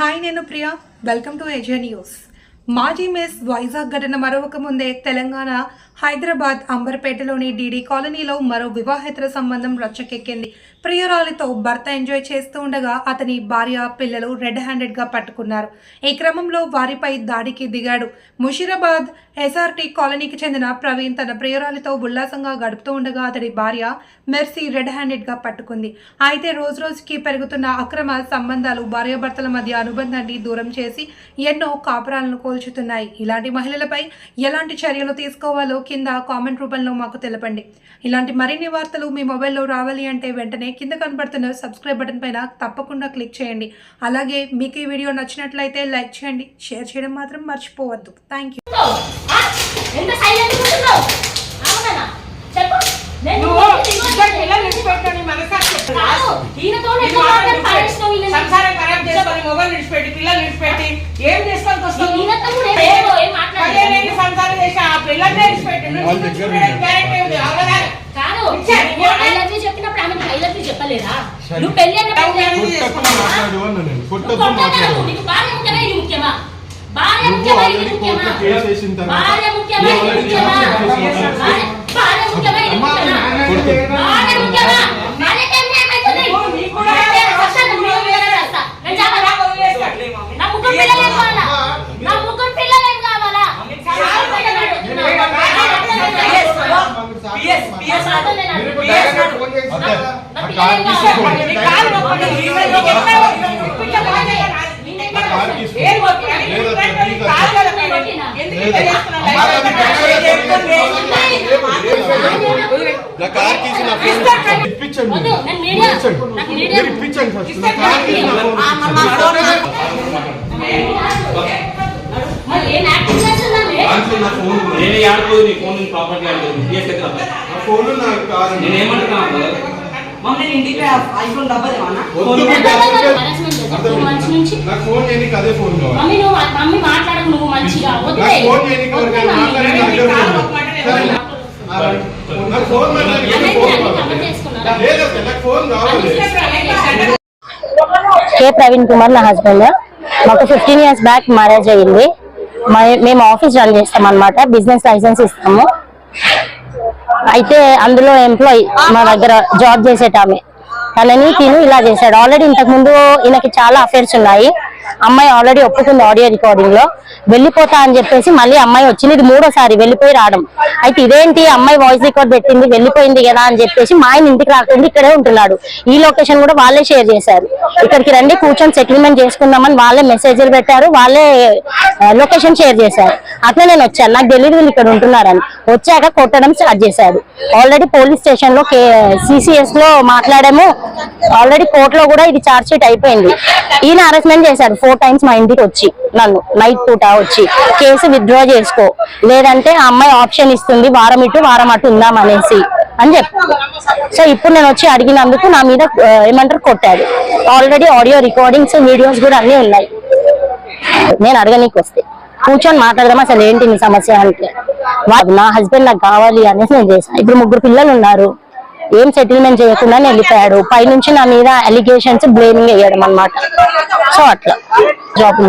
Hi నేను Priya welcome to ఏజే news. మాజీ miss Vizag ఘటన మరొక ముందే తెలంగాణ హైదరాబాద్ అంబర్పేటలోని డీడీ కాలనీలో మరో వివాహేతర సంబంధం రచ్చకెక్కింది. ప్రియురాలితో భర్త ఎంజాయ్ చేస్తూ ఉండగా అతని భార్య పిల్లలు రెడ్ హ్యాండెడ్గా పట్టుకున్నారు. ఈ క్రమంలో వారిపై దాడికి దిగాడు. ముషీరాబాద్ ఎస్ఆర్టీ కాలనీకి చెందిన ప్రవీణ్ తన ప్రియురాలితో ఉల్లాసంగా గడుపుతూ ఉండగా అతడి భార్య మెర్సీ రెడ్ హ్యాండెడ్గా పట్టుకుంది. అయితే రోజురోజుకి పెరుగుతున్న అక్రమ సంబంధాలు భార్యాభర్తల మధ్య అనుబంధాన్ని దూరం చేసి ఎన్నో కాపురాలను కోల్చుతున్నాయి. ఇలాంటి మహిళలపై ఎలాంటి చర్యలు తీసుకోవాలో కింద కామెంట్ రూపంలో మాకు తెలపండి. ఇలాంటి మరిన్ని వార్తలు మీ మొబైల్లో రావాలి అంటే వెంటనే కింద కనబడుతున్న సబ్స్క్రైబ్ బటన్ పైన తప్పకుండా క్లిక్ చేయండి. అలాగే మీకు ఈ వీడియో నచ్చినట్లయితే లైక్ చేయండి, షేర్ చేయడం మాత్రం మర్చిపోవద్దు. Thank you. చెప్పలేదా నువ్వు పెళ్లి ముఖ్యమా భార్య ముఖ్యమా భార్య ముఖ్యమా కే ప్రవీణ్ కుమార్ నా హస్బెండ్. మాకు 15 years బ్యాక్ మ్యారేజ్ అయ్యింది. మేము ఆఫీస్ రన్ చేస్తాం అన్నమాట, బిజినెస్ లైసెన్స్ ఇస్తాము. అయితే అందులో ఎంప్లాయీ మా దగ్గర జాబ్ చేసేటామె తనని తిను ఇలా చేశాడు. ఆల్రెడీ ఇంతకు ముందు ఈయనకి చాలా అఫేర్స్ ఉన్నాయి. అమ్మాయి ఆల్రెడీ ఒప్పుకుంది ఆడియో రికార్డింగ్ లో. వెళ్ళిపోతా అని చెప్పేసి మళ్ళీ అమ్మాయి వచ్చింది. ఇది 3వ సారి వెళ్ళిపోయి రావడం. అయితే ఇదేంటి అమ్మాయి వాయిస్ రికార్డ్ పెట్టింది వెళ్ళిపోయింది కదా అని చెప్పేసి మా ఆయన ఇంటికి రాకుండా ఇక్కడే ఉంటున్నాడు. ఈ లొకేషన్ కూడా వాళ్ళే షేర్ చేశారు. ఇక్కడికి రండి కూర్చొని సెటిల్మెంట్ చేసుకుందామని వాళ్ళే మెసేజ్లు పెట్టారు, వాళ్ళే లొకేషన్ షేర్ చేశారు. అట్లా నేను వచ్చాను, నాకు తెలియదు వీళ్ళు ఇక్కడ ఉంటున్నారని. వచ్చాక కొట్టడం స్టార్ట్ చేశాడు. ఆల్రెడీ పోలీస్ స్టేషన్ లో CCS లో మాట్లాడాము. ఆల్రెడీ కోర్టులో కూడా ఇది ఛార్జ్ షీట్ అయిపోయింది. ఈయన అరెస్ట్మెంట్ చేశారు 4 times మా ఇంటికి వచ్చి, నన్ను నైట్ పూట వచ్చి కేసు విత్డ్రా చేసుకో లేదంటే ఆ అమ్మాయి ఆప్షన్ ఇస్తుంది వారం ఇటు వారం అటు ఉందాం అనేసి అని చెప్పారు. సో ఇప్పుడు నేను వచ్చి అడిగినందుకు నా మీద ఏమంటారు కొట్టాడు. ఆల్రెడీ ఆడియో రికార్డింగ్స్ వీడియోస్ కూడా అన్ని ఉన్నాయి. నేను అడగనీకి వస్తే కూర్చొని మాట్లాడదాం అసలు ఏంటి నీ సమస్య అంటే నా హస్బెండ్ నాకు కావాలి అనేసి నేను చేశాను. ఇప్పుడు 3 పిల్లలు ఉన్నారు. ఏం సెటిల్మెంట్ చేయకుండా వెళ్ళిపోయాడు. పైనుంచి నా మీద అలిగేషన్స్ బ్లేమింగ్ వేయడం అన్నమాట. సో అట్లా జాబ్